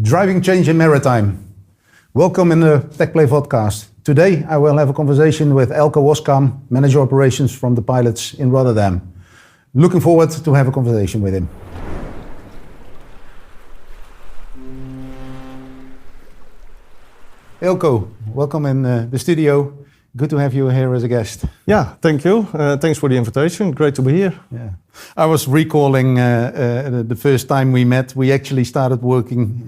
Driving change in maritime. Welcome in the TechPlay podcast. Today I will have a conversation with Elco Oskam, Manager Operations from the pilots in Rotterdam. Looking forward to have a conversation with him. Elco, welcome in the studio. Good to have you here as a guest. Yeah, thank you. Thanks for the invitation. Great to be here. Yeah, I was recalling the first time we met. We actually started working.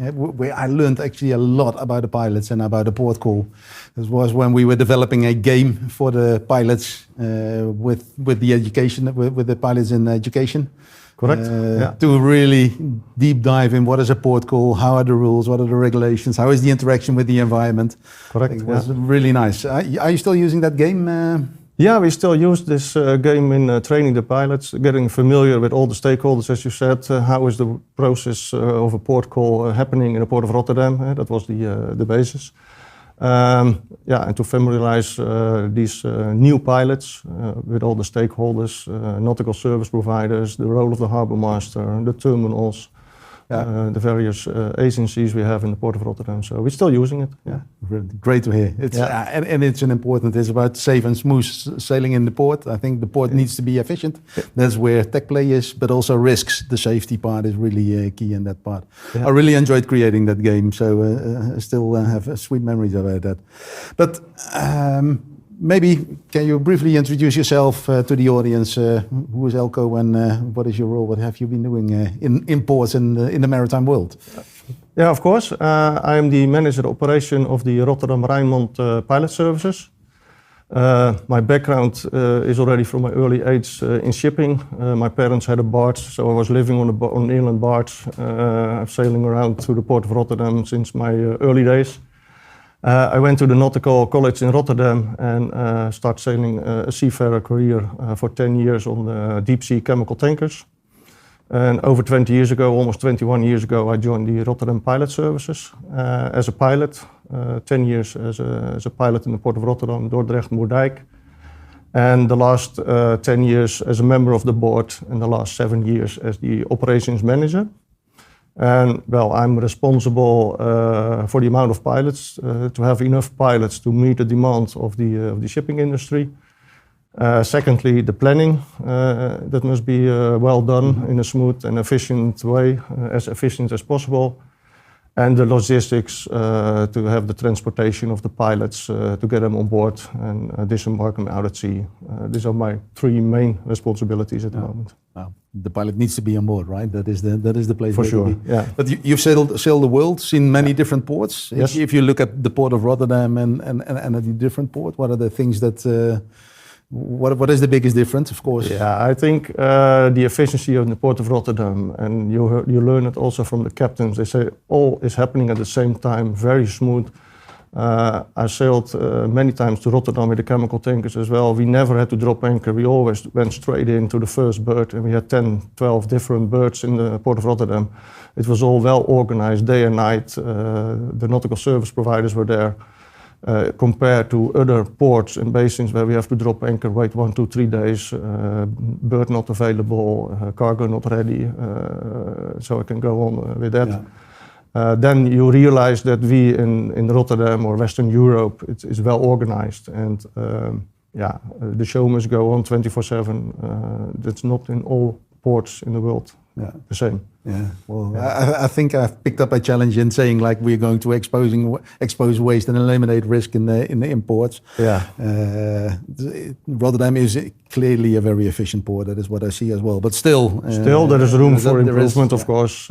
I learned actually a lot about the pilots and about the port call. This was when we were developing a game for the pilots with the education, with the pilots in education. Correct. To really deep dive in what is a port call, how are the rules, what are the regulations, how is the interaction with the environment. Correct. It was really nice. Are you still using that game? Yeah, we still use this game in training the pilots, getting familiar with all the stakeholders, as you said. How is the process of a port call happening in the port of Rotterdam? That was the basis. And to familiarize these new pilots with all the stakeholders, nautical service providers, the role of the harbor master, the terminals, the various agencies we have in the port of Rotterdam. So we're still using it. Yeah, great to hear. It's and it's it's about safe and smooth sailing in the port. I think the port needs to be efficient. That's where TechPlay is, but also risks. The safety part is really key in that part. Yeah. I really enjoyed creating that game, so I still have sweet memories about that. But maybe can you briefly introduce yourself to the audience? Who is Elco and what is your role? What have you been doing in ports in the maritime world? Yeah, of course. I am the manager operation of the Rotterdam Rijnmond pilot services. My background is already from my early age in shipping. My parents had a barge, so I was living on an inland barge, sailing around through the port of Rotterdam since my early days. I went to the Nautical College in Rotterdam and started sailing a seafarer career for 10 years on the deep sea chemical tankers. And over 20 years ago, almost 21 years ago, I joined the Rotterdam Pilot Services as a pilot. 10 years as a pilot in the port of Rotterdam, Dordrecht, Moerdijk. And the last 10 years as a member of the board and the last 7 years as the operations manager. And well, I'm responsible for the amount of pilots, to have enough pilots to meet the demand of the shipping industry. Secondly, the planning, that must be well done in a smooth and efficient way, as efficient as possible. And the logistics, to have the transportation of the pilots, to get them on board and disembark them out at sea. These are my 3 main responsibilities at the moment. Wow. The pilot needs to be on board, right? That is the place. For sure, yeah. But you've sailed the world, seen many different ports. Yes. If you look at the port of Rotterdam and at the different port, what are the things that... What is the biggest difference, of course? Yeah, I think the efficiency of the port of Rotterdam, and you learn it also from the captains. They say all is happening at the same time, very smooth. I sailed many times to Rotterdam with the chemical tankers as well. We never had to drop anchor. We always went straight into the first berth, and we had 10, 12 different berths in the port of Rotterdam. It was all well organized, day and night. The nautical service providers were there. Compared to other ports and basins where we have to drop anchor, wait 1, 2, 3 days, berth not available, cargo not ready, so I can go on with that. Yeah. Then you realize that we in Rotterdam or Western Europe, it's well organized, and the show must go on 24/7. That's not in all ports in the world. Yeah. The same. Yeah. Well, I think I've picked up a challenge in saying like we're going to expose waste and eliminate risk in the imports. Yeah. Rotterdam is clearly a very efficient port. That is what I see as well. But still there is room for improvement, of course.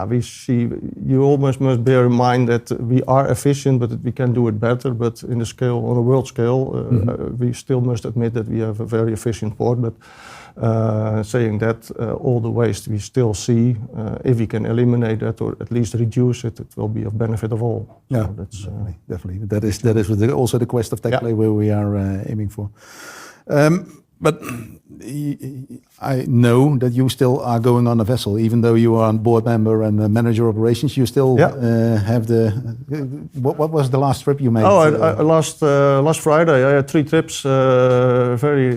We see. You almost must bear in mind that we are efficient, but we can do it better. But in the scale, on a world scale, we still must admit that we have a very efficient port. But saying that, all the waste we still see, if we can eliminate that or at least reduce it, it will be of benefit of all. Yeah, so that's definitely. That is also the quest of TechPlay where we are aiming for. But I know that you still are going on a vessel, even though you are a board member and a manager operations. You still have the. What was the last trip you made? Last Friday I had 3 trips. Very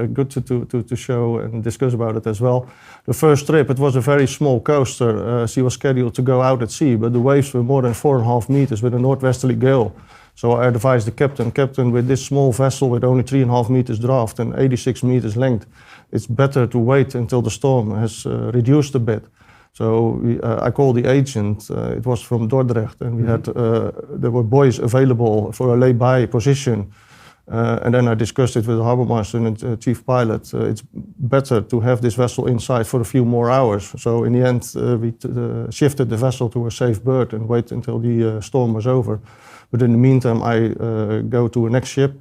good to show and discuss about it as well. The first trip, it was a very small coaster. She was scheduled to go out at sea, but the waves were more than 4.5 meters with a northwesterly gale. So I advised the captain, with this small vessel with only 3.5 meters draft and 86 meters length, it's better to wait until the storm has reduced a bit. So I called the agent, it was from Dordrecht, and we had, there were buoys available for a lay-by position. And then I discussed it with the harbor master and the chief pilot. It's better to have this vessel inside for a few more hours. So in the end, we shifted the vessel to a safe berth and wait until the storm was over. But in the meantime, I go to a next ship.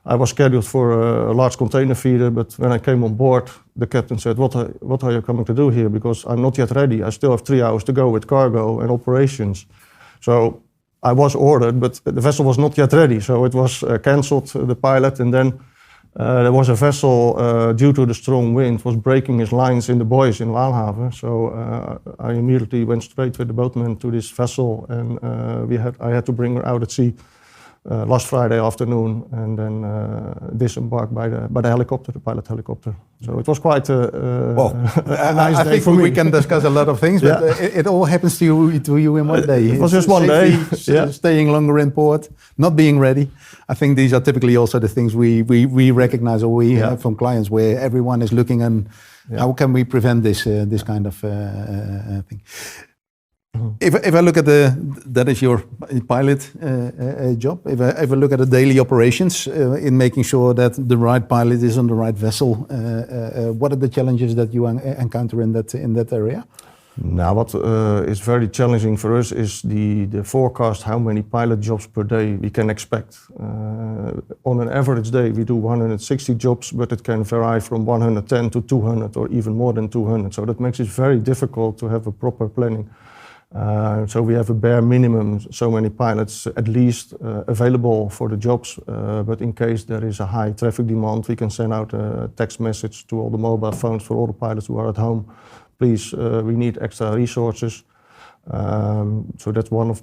I was scheduled for a large container feeder, but when I came on board, the captain said, what are you coming to do here? Because I'm not yet ready. I still have 3 hours to go with cargo and operations. So I was ordered, but the vessel was not yet ready. So it was cancelled, the pilot, and then there was a vessel, due to the strong wind, was breaking his lines in the buoys in Waalhaven. So I immediately went straight with the boatman to this vessel, and I had to bring her out at sea last Friday afternoon, and then disembarked by the helicopter, the pilot helicopter. So it was quite a nice day for me. We can discuss a lot of things, but it all happens to you in one day. It was just one day. Staying longer in port, not being ready. I think these are typically also the things we recognize, or we have from clients, where everyone is looking and how can we prevent this kind of thing. If I look at that is your pilot job. If I look at the daily operations in making sure that the right pilot is on the right vessel, what are the challenges that you encounter in that area? Now, what is very challenging for us is the forecast how many pilot jobs per day we can expect. On an average day, we do 160 jobs, but it can vary from 110 to 200 or even more than 200. So that makes it very difficult to have a proper planning. So we have a bare minimum, so many pilots at least available for the jobs, but in case there is a high traffic demand, we can send out a text message to all the mobile phones for all the pilots who are at home. Please, we need extra resources. So that's one of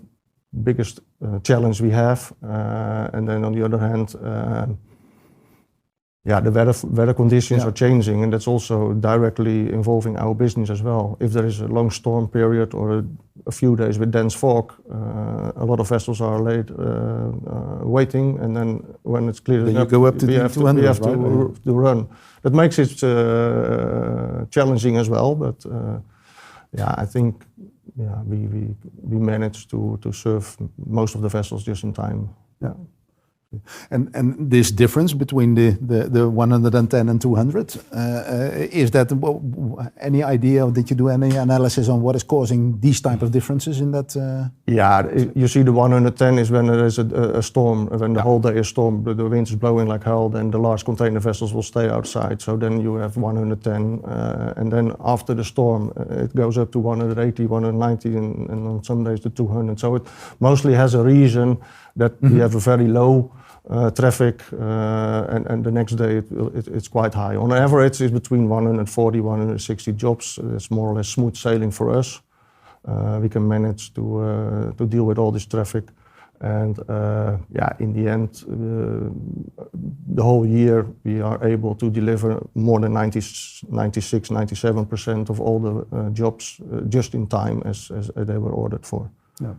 the biggest challenge we have. And then on the other hand, the weather conditions are changing, and that's also directly involving our business as well. If there is a long storm period or a few days with dense fog, a lot of vessels are late waiting, and then when it's cleared up, you go up to we have to run. That makes it challenging as well, but I think we managed to serve most of the vessels just in time. Yeah. And this difference between the 110 and 200, is that any idea, or did you do any analysis on what is causing these type of differences in that? You see the 110 is when there is a storm, when the whole day is storm, the wind is blowing like hell, then the large container vessels will stay outside. So then you have 110, and then after the storm, it goes up to 180, 190, and on some days to 200. So it mostly has a reason that we have a very low traffic, and the next day it's quite high. On average, it's between 140, 160 jobs. It's more or less smooth sailing for us. We can manage to deal with all this traffic. And in the end, the whole year we are able to deliver more than 96, 97% of all the jobs just in time as they were ordered for. Yeah.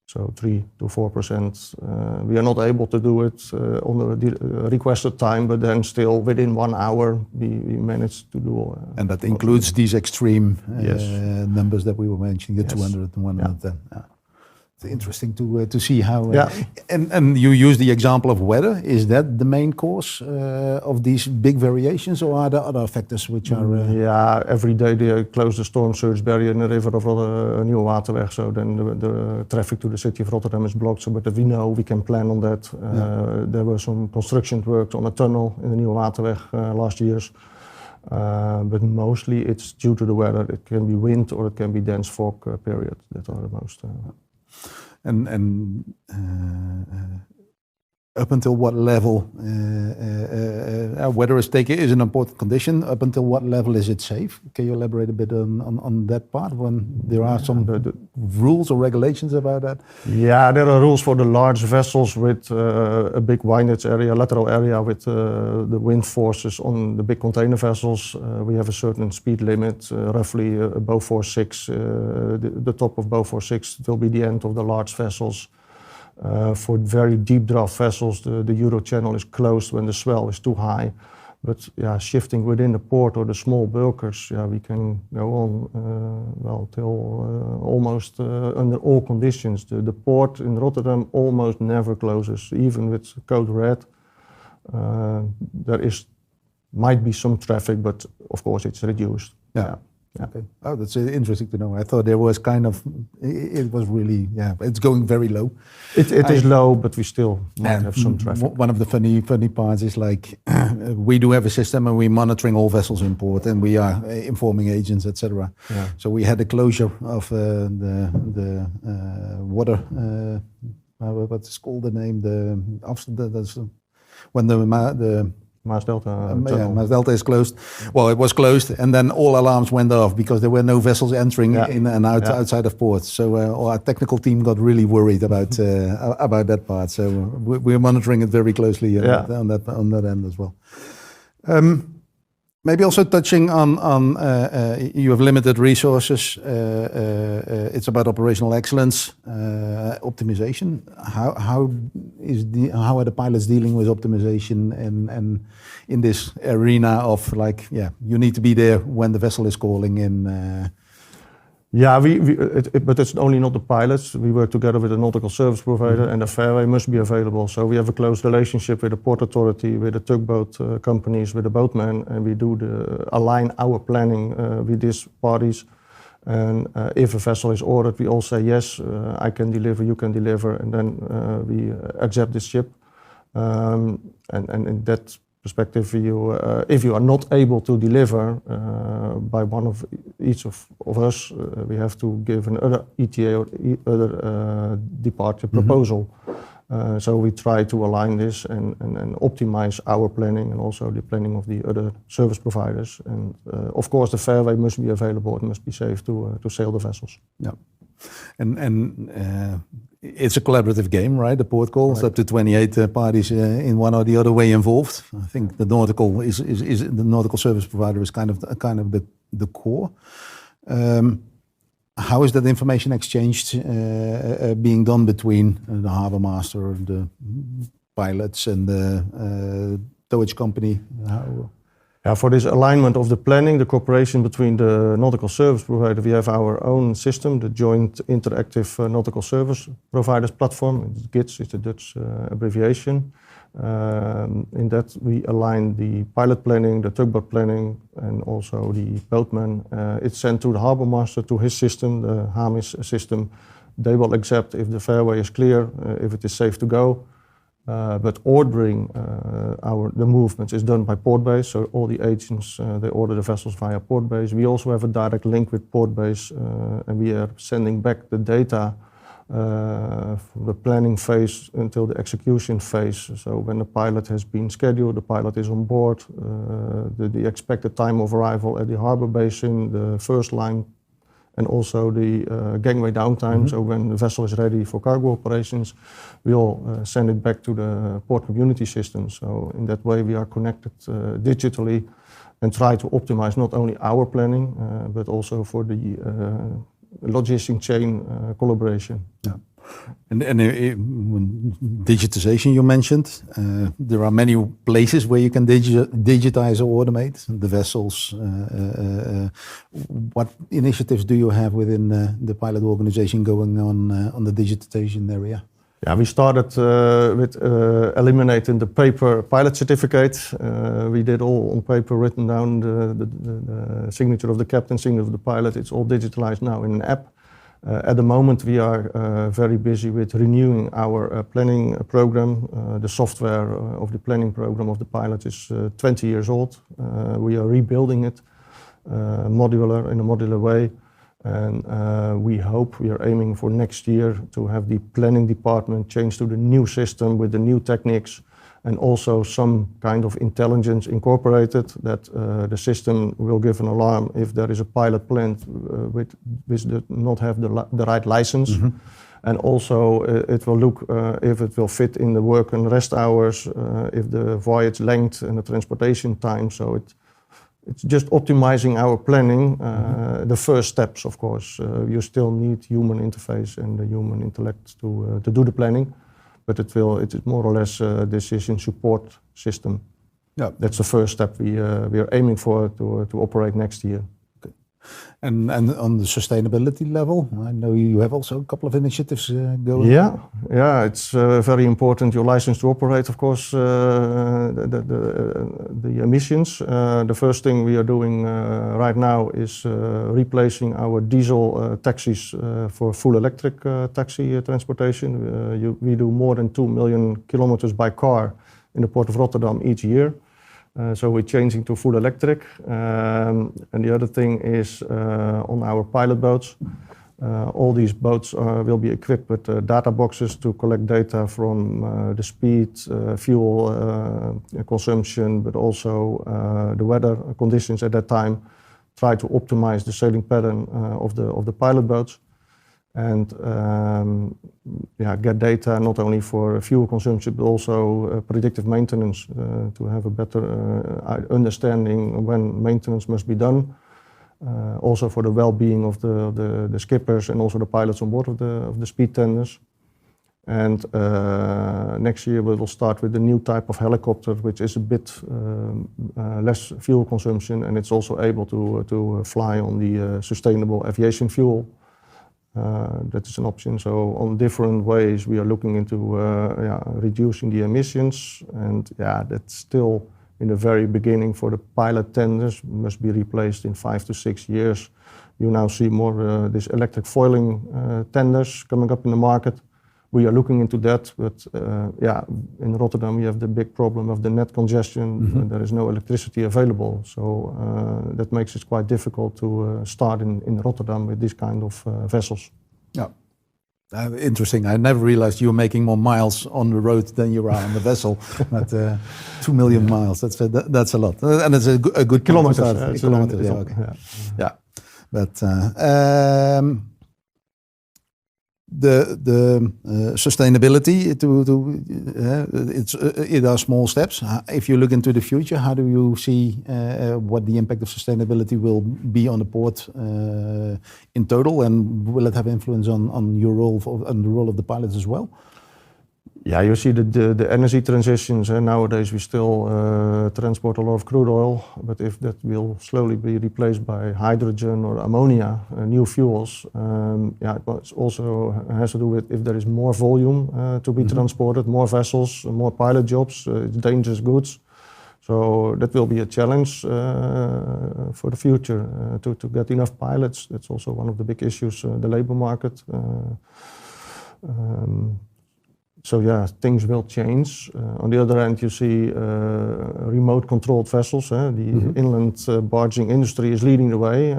So 3 to 4%. We are not able to do it on the requested time, but then still within 1 hour we managed to do. And that includes these extreme numbers that we were mentioning, the 200 and 110. Yeah. It's interesting to see how. And you use the example of weather. Is that the main cause of these big variations, or are there other factors which are? Every day they close the storm surge barrier in the river of Nieuwe Waterweg, so then the traffic to the city of Rotterdam is blocked. So, but we know we can plan on that. There were some construction work on a tunnel in the Nieuwe Waterweg last years. But mostly it's due to the weather. It can be wind or it can be dense fog period that are the most. up until what level, whether a stake is an important condition, up until what level is it safe? Can you elaborate a bit on that part when there are some rules or regulations about that? Yeah, there are rules for the large vessels with a big windage area, lateral area with the wind forces on the big container vessels. We have a certain speed limit, roughly above 4.6. The top of above 4.6 will be the end of the large vessels. For very deep draft vessels, the Euro channel is closed when the swell is too high. But yeah, shifting within the port or the small bulkers, yeah, we can go on till almost under all conditions. The port in Rotterdam almost never closes, even with code red. Might be some traffic, but of course it's reduced. Yeah. Okay. Oh, that's interesting to know. I thought there was it was really, it's going very low. It is low, but we still might have some traffic. One of the funny parts is like, we do have a system and we're monitoring all vessels in port and we are informing agents, etc. Yeah. So we had the closure of the water, what's called the name, when the Maas Delta. Maas Delta is closed. Well, it was closed, and then all alarms went off because there were no vessels entering in and out outside of port. So our technical team got really worried about that part. So we're monitoring it very closely on that end as well. Maybe also touching on you have limited resources. It's about operational excellence, optimization. How are the pilots dealing with optimization and in this arena of you need to be there when the vessel is calling in? Yeah, but it's only not the pilots. We work together with a nautical service provider, and the fairway must be available. So we have a close relationship with the port authority, with the tugboat companies, with the boatmen, and we do align our planning with these parties. And if a vessel is ordered, we all say yes, I can deliver, you can deliver, and then we accept this ship. And in that perspective, if you are not able to deliver by one of each of us, we have to give another ETA or other departure proposal. So we try to align this and optimize our planning and also the planning of the other service providers. And of course, the fairway must be available. It must be safe to sail the vessels. Yeah. And it's a collaborative game, right? The port call, it's up to 28 parties in one or the other way involved. I think the nautical the nautical service provider is kind of the core. How is that information exchanged being done between the harbour master, the pilots, and the towage company? For this alignment of the planning, the cooperation between the nautical service provider, we have our own system, the Joint Interactive Nautical Service Providers Platform. GITS is the Dutch abbreviation. In that we align the pilot planning, the tugboat planning, and also the boatman. It's sent to the harbour master, to his system, the HAMIS system. They will accept if the fairway is clear, if it is safe to go. But ordering the movements is done by port base, so all the agents they order the vessels via port base. We also have a direct link with port base, and we are sending back the data from the planning phase until the execution phase. So when the pilot has been scheduled, the pilot is on board, the expected time of arrival at the harbor basin, the first line, and also the gangway downtime. So when the vessel is ready for cargo operations, we all send it back to the port community system. So in that way we are connected digitally and try to optimize not only our planning, but also for the logistic chain collaboration. Yeah. And digitization you mentioned, there are many places where you can digitize or automate the vessels. What initiatives do you have within the pilot organization going on the digitization area? Yeah, we started with eliminating the paper pilot certificate. We did all on paper, written down the signature of the captain, signature of the pilot. It's all digitalized now in an app. At the moment, we are very busy with renewing our planning program. The software of the planning program of the pilot is 20 years old. We are rebuilding it in a modular way. And we are aiming for next year to have the planning department change to the new system with the new techniques and also some kind of intelligence incorporated that the system will give an alarm if there is a pilot plant which does not have the right license. Mm-hmm. And also it will look if it will fit in the work and rest hours, if the voyage length and the transportation time. So it's just optimizing our planning. The first steps, of course, you still need human interface and the human intellect to do the planning, but it is more or less a decision support system. Yeah, that's the first step we are aiming for to operate next year. Okay. And on the sustainability level, I know you have also a couple of initiatives going. Yeah, it's very important. Your license to operate, of course, the emissions. The first thing we are doing right now is replacing our diesel taxis for full electric taxi transportation. We do more than 2 million kilometers by car in the port of Rotterdam each year. So we're changing to full electric. And the other thing is on our pilot boats. All these boats will be equipped with data boxes to collect data from the speed, fuel consumption, but also the weather conditions at that time. Try to optimize the sailing pattern of the pilot boats. And get data not only for fuel consumption but also predictive maintenance to have a better understanding when maintenance must be done. Also for the well-being of the skippers and also the pilots on board of the speed tenders. And next year we will start with a new type of helicopter which is a bit less fuel consumption and it's also able to fly on the sustainable aviation fuel. That is an option. So on different ways we are looking into reducing the emissions, and that's still in the very beginning for the pilot tenders, must be replaced in 5 to 6 years. You now see more this electric foiling tenders coming up in the market. We are looking into that, but in Rotterdam we have the big problem of the net congestion. Mm-hmm. There is no electricity available, so that makes it quite difficult to start in Rotterdam with this kind of vessels. Yeah, interesting. I never realized you were making more miles on the road than you are on the vessel. But 2 million miles, that's a lot, and it's a good kilometers. Kilometers, yeah, okay. Yeah. But the sustainability it are small steps. If you look into the future, how do you see what the impact of sustainability will be on the port in total, and will it have influence on your role and the role of the pilots as well? Yeah, you see the energy transitions. Nowadays we still transport a lot of crude oil, but if that will slowly be replaced by hydrogen or ammonia, new fuels, it also has to do with if there is more volume to be transported, more vessels, more pilot jobs, dangerous goods. So that will be a challenge for the future to get enough pilots. That's also one of the big issues, the labor market. So things will change. On the other hand, you see remote-controlled vessels. The inland barging industry is leading the way.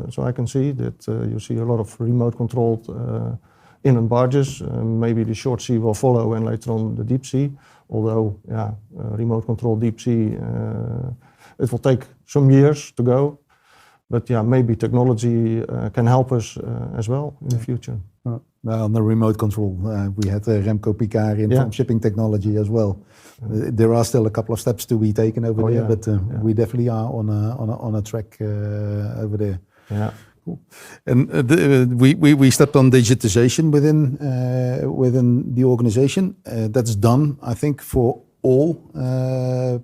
So I can see that you see a lot of remote-controlled inland barges. Maybe the short sea will follow, and later on the deep sea. Although, remote-controlled deep sea, it will take some years to go. But maybe technology can help us as well in the future. Well, on the remote control, we had Remco Picard in from shipping technology as well. There are still a couple of steps to be taken over there, but we definitely are on a track over there. Yeah. Cool. And we stepped on digitization within the organization. That's done, I think, for all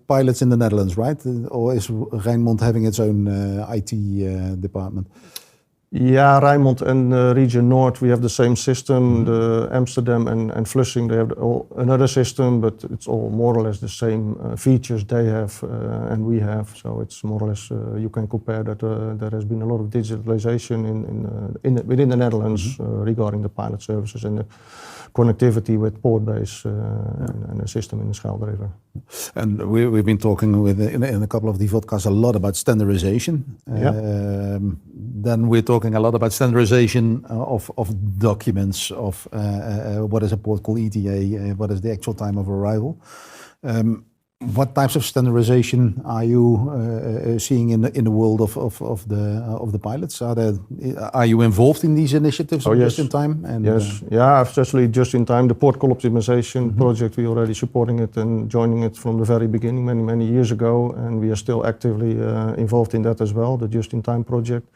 pilots in the Netherlands, right? Or is Rijnmond having its own IT department? Yeah, Rijnmond and Region North, we have the same system. The Amsterdam and Vlissing, they have another system, but it's all more or less the same features they have and we have. So it's more or less, you can compare that there has been a lot of digitalization within the Netherlands regarding the pilot services and the connectivity with port base and the system in the Schelde River. And we've been talking in a couple of the podcasts a lot about standardization. Then we're talking a lot about standardization of documents, of what is a port call ETA, what is the actual time of arrival. What types of standardization are you seeing in the world of the pilots? Are you involved in these initiatives just in time? And, yes, especially just in time. The port call optimization project, we already supporting it and joining it from the very beginning, many years ago, and we are still actively involved in that as well. The just in time project.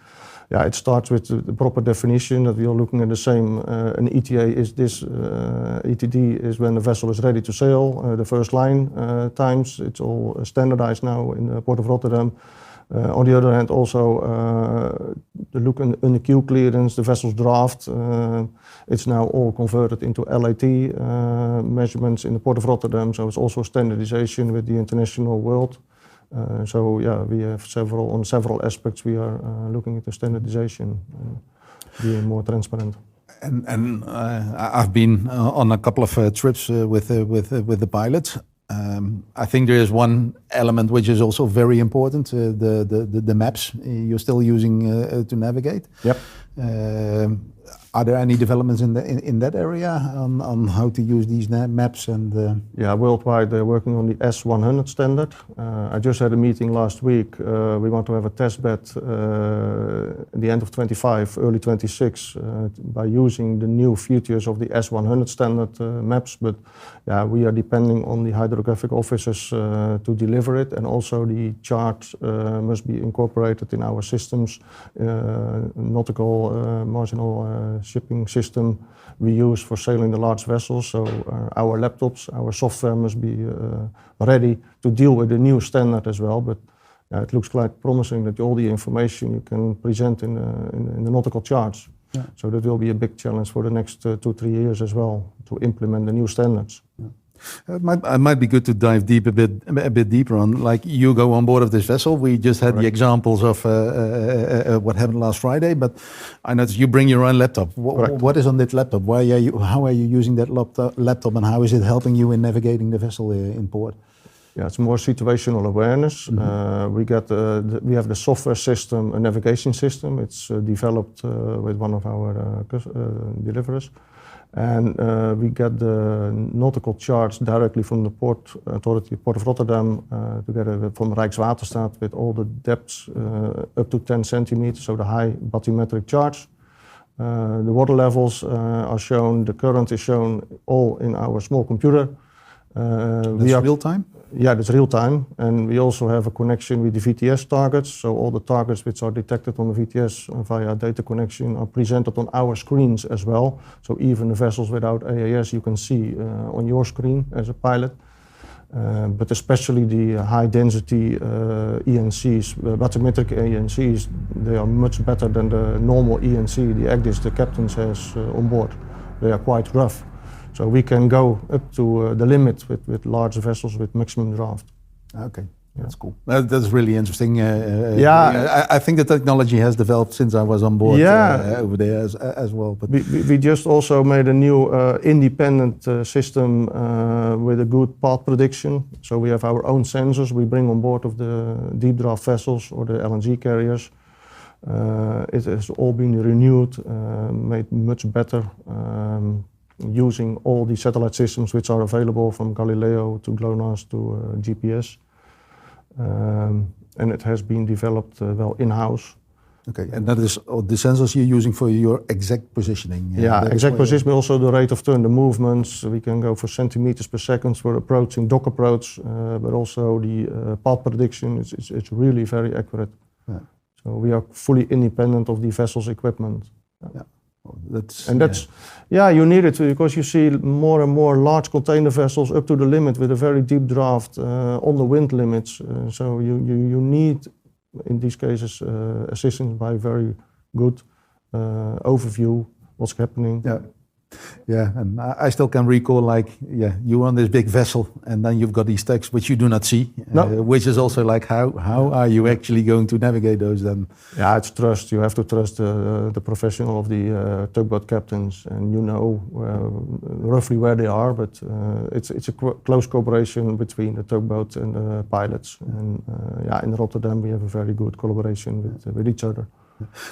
Yeah, it starts with the proper definition that we are looking at the same. An ETA is this, ETD is when the vessel is ready to sail, the first line times. It's all standardized now in the Port of Rotterdam. On the other hand, also the look in the queue clearance, the vessel's draft, it's now all converted into LAT measurements in the Port of Rotterdam. So it's also standardization with the international world. So yeah, we have several aspects we are looking at the standardization and being more transparent. And I've been on a couple of trips with the pilots. I think there is one element which is also very important: the maps you're still using to navigate. Yep. Are there any developments in that area on how to use these maps? And yeah, worldwide they're working on the S100 standard. I just had a meeting last week. We want to have a test bed at the end of 25, early 26, by using the new features of the S100 standard maps. But yeah, we are depending on the hydrographic officers to deliver it, and also the chart must be incorporated in our systems, nautical marginal shipping system we use for sailing the large vessels. So our laptops, our software must be ready to deal with the new standard as well. But it looks quite promising that all the information you can present in the nautical charts. Yeah. So that will be a big challenge for the next 2-3 years as well, to implement the new standards. Yeah. It might be good to dive deep a bit deeper on, like, you go on board of this vessel. We just had the examples of what happened last Friday, but I noticed you bring your own laptop. What is on that laptop? How are you using that laptop, and how is it helping you in navigating the vessel in port? Yeah, it's more situational awareness. We have the software system, a navigation system. It's developed with one of our deliverers. And we get the nautical charts directly from the Port Authority, Port of Rotterdam, together from Rijkswaterstaat, with all the depths up to 10 centimeters, so the high bathymetric charts. The water levels are shown, the current is shown all in our small computer. That's real time? Yeah, that's real time. And we also have a connection with the VTS targets. So all the targets which are detected on the VTS via data connection are presented on our screens as well. So even the vessels without AAS you can see on your screen as a pilot. But especially the high density ENCs, bathymetric ENCs, they are much better than the normal ENC, the ACDIS the captains has on board. They are quite rough. So we can go up to the limit with large vessels with maximum draft. Okay, that's cool. That's really interesting. I think the technology has developed since I was on board over there as well. But we just also made a new independent system with a good path prediction. So we have our own sensors we bring on board of the deep draft vessels or the LNG carriers. It has all been renewed, made much better. Using all the satellite systems which are available, from Galileo to GLONASS to GPS. And it has been developed well in-house. Okay, and that is the sensors you're using for your exact positioning? Yeah, exact position, but also the rate of turn, the movements. We can go for centimeters per second for approaching, dock approach, but also the path prediction. It's really very accurate. Yeah. So we are fully independent of the vessel's equipment. Yeah. You need it because you see more and more large container vessels up to the limit with a very deep draft on the wind limits. So you need, in these cases, assistance by very good overview, what's happening. Yeah, and I still can recall, like, you're on this big vessel, and then you've got these text which you do not see, which is also like, how are you actually going to navigate those then? Yeah, it's trust. You have to trust the professional of the tugboat captains, and you know roughly where they are, but it's a close cooperation between the tugboat and the pilots. And in Rotterdam we have a very good collaboration with each other.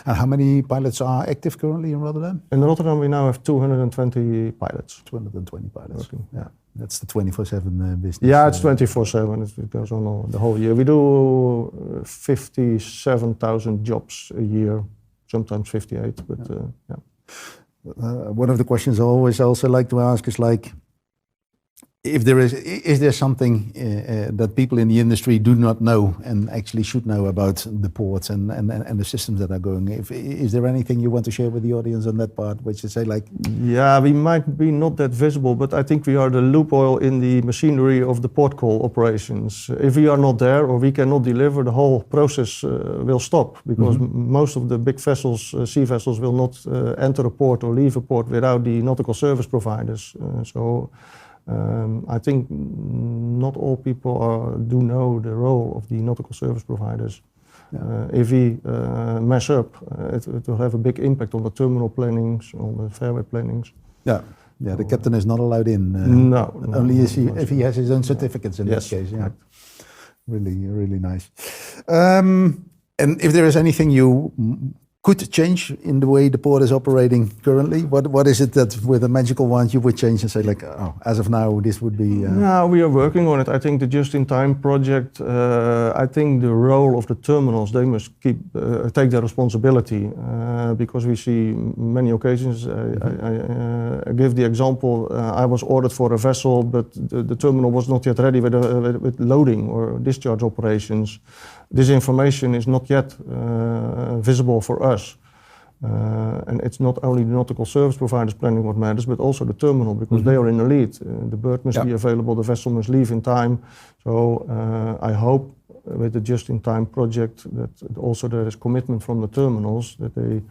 And how many pilots are active currently in Rotterdam? In Rotterdam we now have 220 pilots. 220 pilots. Working. Yeah, that's the 24/7 business. Yeah, it's 24/7. It goes on the whole year. We do 57,000 jobs a year, sometimes 58. But one of the questions I always also like to ask is like, if there is there something that people in the industry do not know and actually should know about the ports and the systems that are going? Is there anything you want to share with the audience on that part, which you say like? Yeah, we might be not that visible, but I think we are the loop oil in the machinery of the port call operations. If we are not there or we cannot deliver, the whole process will stop, because most of the big vessels, sea vessels, will not enter a port or leave a port without the nautical service providers. I think not all people do know the role of the nautical service providers. If we mess up, it will have a big impact on the terminal plannings, on the fairway plannings. Yeah, the captain is not allowed in. No, only if he has his own certificates in that case. Yeah, really nice. And if there is anything you could change in the way the port is operating currently, what is it that with a magical wand you would change and say like, oh, as of now this would be? No, we are working on it. I think the just-in-time project. I think the role of the terminals, they must take their responsibility, because we see many occasions. I give the example. I was ordered for a vessel, but the terminal was not yet ready with loading or discharge operations. This information is not yet visible for us. And it's not only the nautical service providers planning what matters, but also the terminal, because they are in the lead. The berth must be available, the vessel must leave in time. So I hope with the just-in-time project that also there is commitment from the terminals that they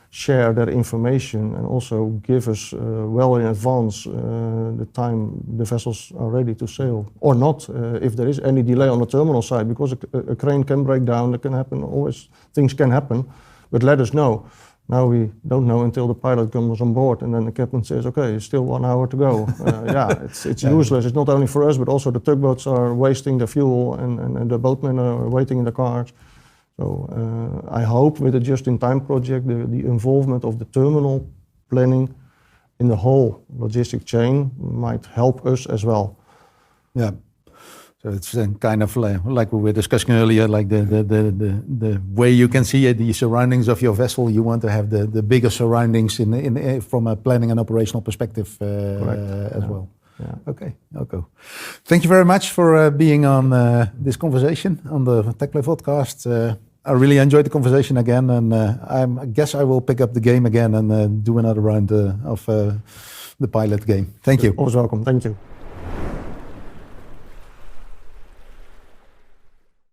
share their information and also give us well in advance the time the vessels are ready to sail, or not, if there is any delay on the terminal side, because a crane can break down, that can happen, always things can happen, but let us know. Now we don't know until the pilot comes on board and then the captain says, okay, it's still 1 hour to go. It's useless. It's not only for us, but also the tugboats are wasting the fuel and the boatmen are waiting in the cars. So I hope with the just-in-time project, the involvement of the terminal planning in the whole logistic chain might help us as well. Yeah. So it's kind of like we were discussing earlier, like the way you can see the surroundings of your vessel. You want to have the bigger surroundings from a planning and operational perspective as well. Yeah. Okay, Elco. Thank you very much for being on this conversation on the TechPlay podcast. I really enjoyed the conversation again, and I guess I will pick up the game again and do another round of the pilot game. Thank you. Always welcome. Thank you.